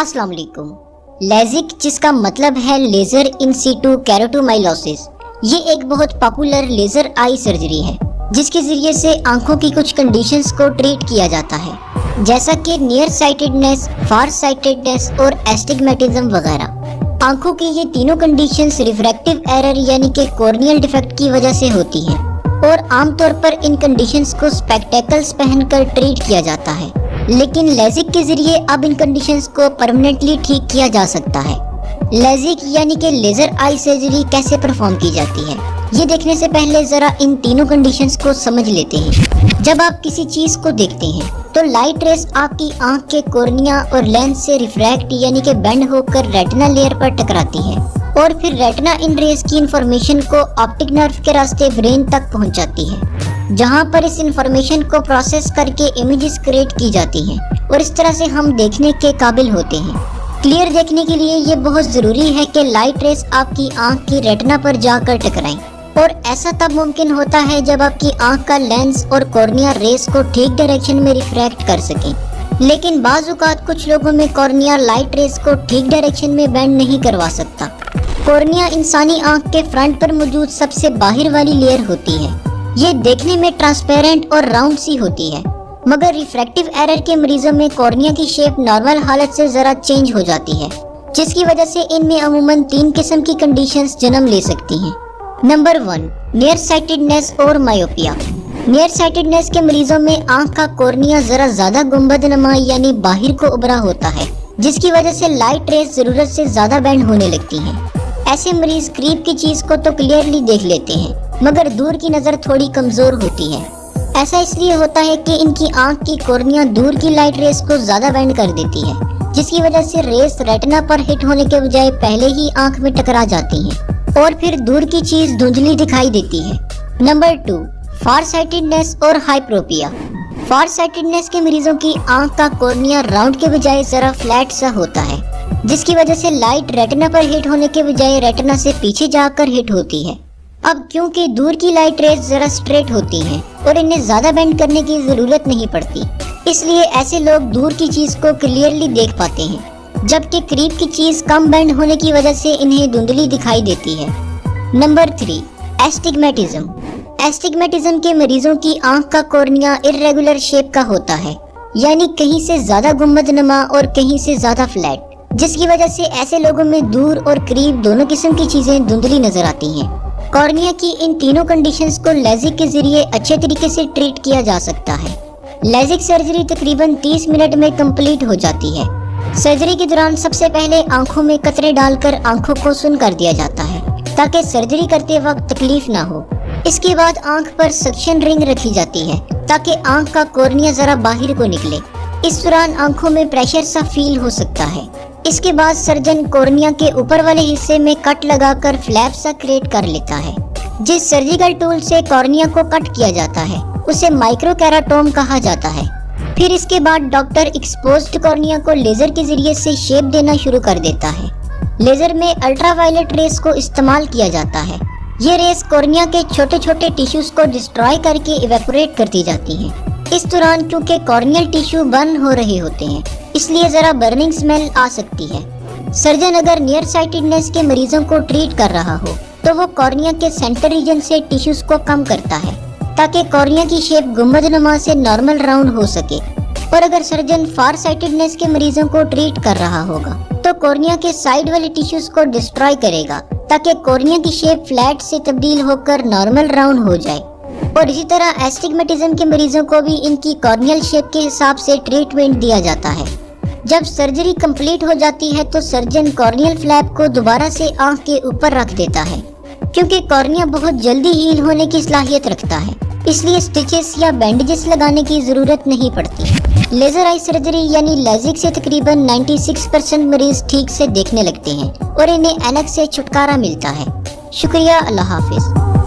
अस्सलाम वालेकुम। लेजिक, जिसका मतलब है लेजर इन सीटू केराटोमाइलोसिस, ये एक बहुत पॉपुलर लेजर आई सर्जरी है जिसके जरिए से आंखों की कुछ कंडीशंस को ट्रीट किया जाता है, जैसा कि नियर साइटेडनेस, फार साइटेडनेस और एस्टिग्मेटिज्म वगैरह। आंखों की ये तीनों कंडीशंस रिफ्रैक्टिव एरर यानी कि कॉर्नियल डिफेक्ट की वजह से होती हैं और आमतौर पर इन कंडीशंस को स्पेक्टेकल्स पहनकर ट्रीट किया जाता है, लेकिन लेजिक के जरिए अब इन कंडीशंस को परमानेंटली ठीक किया जा सकता है। लेजिक यानी कि लेजर आई सर्जरी कैसे परफॉर्म की जाती है, ये देखने से पहले जरा इन तीनों कंडीशंस को समझ लेते हैं। जब आप किसी चीज को देखते हैं तो लाइट रेस आपकी आंख के कॉर्निया और लेंस से रिफ्रैक्ट यानी कि बेंड होकर रेटिना लेयर पर टकराती है और फिर रेटिना इन रेस की इंफॉर्मेशन को ऑप्टिक नर्व के रास्ते ब्रेन तक पहुंचाती है, जहां पर इस इंफॉर्मेशन को प्रोसेस करके इमेजेस क्रिएट की जाती हैं और इस तरह से हम देखने के काबिल होते हैं। क्लियर देखने के लिए ये बहुत जरूरी है कि लाइट रेस आपकी आंख की रेटिना पर जाकर टकराएं, और ऐसा तब मुमकिन होता है जब आपकी आंख का लेंस और कॉर्निया रेस को ठीक डायरेक्शन में रिफ्रैक्ट कर सकें। लेकिन बाज़-औक़ात कुछ लोगों में कॉर्निया लाइट रेस को ठीक डायरेक्शन में बेंड नहीं करवा सकता। कॉर्निया इंसानी आंख के फ्रंट पर मौजूद सबसे बाहर वाली लेयर होती है। ये देखने में ट्रांसपेरेंट और राउंड सी होती है, मगर रिफ्रैक्टिव एरर के मरीजों में कॉर्निया की शेप नॉर्मल हालत से जरा चेंज हो जाती है, जिसकी वजह से इनमें अमूमन 3 किस्म की कंडीशंस जन्म ले सकती हैं। नंबर 1, नियर साइटेडनेस और मायोपिया। नियर साइटेडनेस के मरीजों में आंख का कॉर्निया जरा ज्यादा गुंबदनुमा यानी बाहर को उभरा होता है, जिसकी वजह से लाइट रेस जरूरत से ज्यादा बेंड होने लगती हैं। ऐसे मरीज करीब की चीज को तो क्लियरली देख लेते हैं, मगर दूर की नजर थोड़ी कमजोर होती है। ऐसा इसलिए होता है कि इनकी आंख की कॉर्निया दूर की लाइट रेस को ज्यादा बेंड कर देती है, जिसकी वजह से रेस रेटिना पर हिट होने के बजाय पहले ही आंख में टकरा जाती है और फिर दूर की चीज धुंधली दिखाई देती है। नंबर 2, फार साइटेडनेस और हाइप्रोपिया। फार साइटेडनेस के मरीजों की आंख का कॉर्निया राउंड के बजाय जरा फ्लैट सा होता है, जिसकी वजह से लाइट रेटिना पर हिट होने के बजाय रेटिना से पीछे जाकर हिट होती है। अब क्योंकि दूर की लाइट रेस जरा स्ट्रेट होती हैं और इन्हें ज्यादा बेंड करने की जरूरत नहीं पड़ती, इसलिए ऐसे लोग दूर की चीज को क्लियरली देख पाते हैं, जबकि करीब की चीज कम बेंड होने की वजह से इन्हें धुंधली दिखाई देती है। Number 3, astigmatism. एस्टिग्मेटिज्म के मरीजों की आंख का कॉर्निया इर्रेगुलर शेप का होता है, यानी कहीं से ज्यादा गुंबदनुमा और कहीं से ज्यादा फ्लैट, जिसकी वजह से ऐसे लोगों में दूर और करीब दोनों किस्म की चीजें धुंधली नजर आती हैं। कॉर्निया की इन तीनों कंडीशंस को लेजिक के जरिए अच्छे तरीके से ट्रीट किया जा सकता है। लेजिक सर्जरी तकरीबन 30 मिनट में कंप्लीट हो जाती है। सर्जरी के दौरान सबसे पहले आंखों में कतरे डालकर आंखों को सुन्न कर दिया जाता है, ताकि सर्जरी करते वक्त तकलीफ ना हो। इसके बाद आंख पर सक्शन रिंग रखी जाती है, ताकि आंख का कॉर्निया जरा बाहर को निकले। इस दौरान आंखों में प्रेशर सा फील हो सकता है। इसके बाद सर्जन कॉर्निया के ऊपर वाले हिस्से में कट लगाकर फ्लैप सा क्रिएट कर लेता है। जिस सर्जिकल टूल से कॉर्निया को कट किया जाता है उसे माइक्रोकेराटोम कहा जाता है। फिर इसके बाद डॉक्टर एक्सपोज्ड कॉर्निया को लेजर के जरिए से शेप देना शुरू कर देता है। लेजर में अल्ट्रावायलेट रेस को इस्तेमाल किया जाता है। ये रेस कॉर्निया के छोटे छोटे टिश्यूज को डिस्ट्रॉय करके इवेपोरेट करती जाती हैं। इस दौरान क्योंकि कॉर्नियल टिश्यू बर्न हो रहे होते हैं, इसलिए जरा बर्निंग स्मेल आ सकती है। सर्जन अगर नियर साइटेडनेस के मरीजों को ट्रीट कर रहा हो तो वो कॉर्निया के सेंटर रीजन से टिश्यूज को कम करता है, ताकि कॉर्निया की शेप गुंबदनुमा से नॉर्मल राउंड हो सके। और अगर सर्जन फार साइटेडनेस के मरीजों को ट्रीट कर रहा होगा तो कॉर्निया के साइड वाले टिश्यूज को डिस्ट्रॉय करेगा, ताकि कॉर्निया की शेप फ्लैट से तब्दील होकर नॉर्मल राउंड हो जाए। और इसी तरह एस्टिग्मेटिज्म के मरीजों को भी इनकी कॉर्नियल शेप के हिसाब से ट्रीटमेंट दिया जाता है। जब सर्जरी कंप्लीट हो जाती है तो सर्जन कॉर्नियल फ्लैप को दोबारा से आंख के ऊपर रख देता है, क्योंकि कॉर्निया बहुत जल्दी हील होने की सलाहियत रखता है, इसलिए स्टिचेस या बैंडेजेस लगाने की जरूरत नहीं पड़ती। लेजर आई सर्जरी यानी लेजिक से तकरीबन 96% मरीज ठीक से देखने लगते हैं और इन्हें ऐनक से छुटकारा मिलता है। शुक्रिया, अल्लाह हाफिज।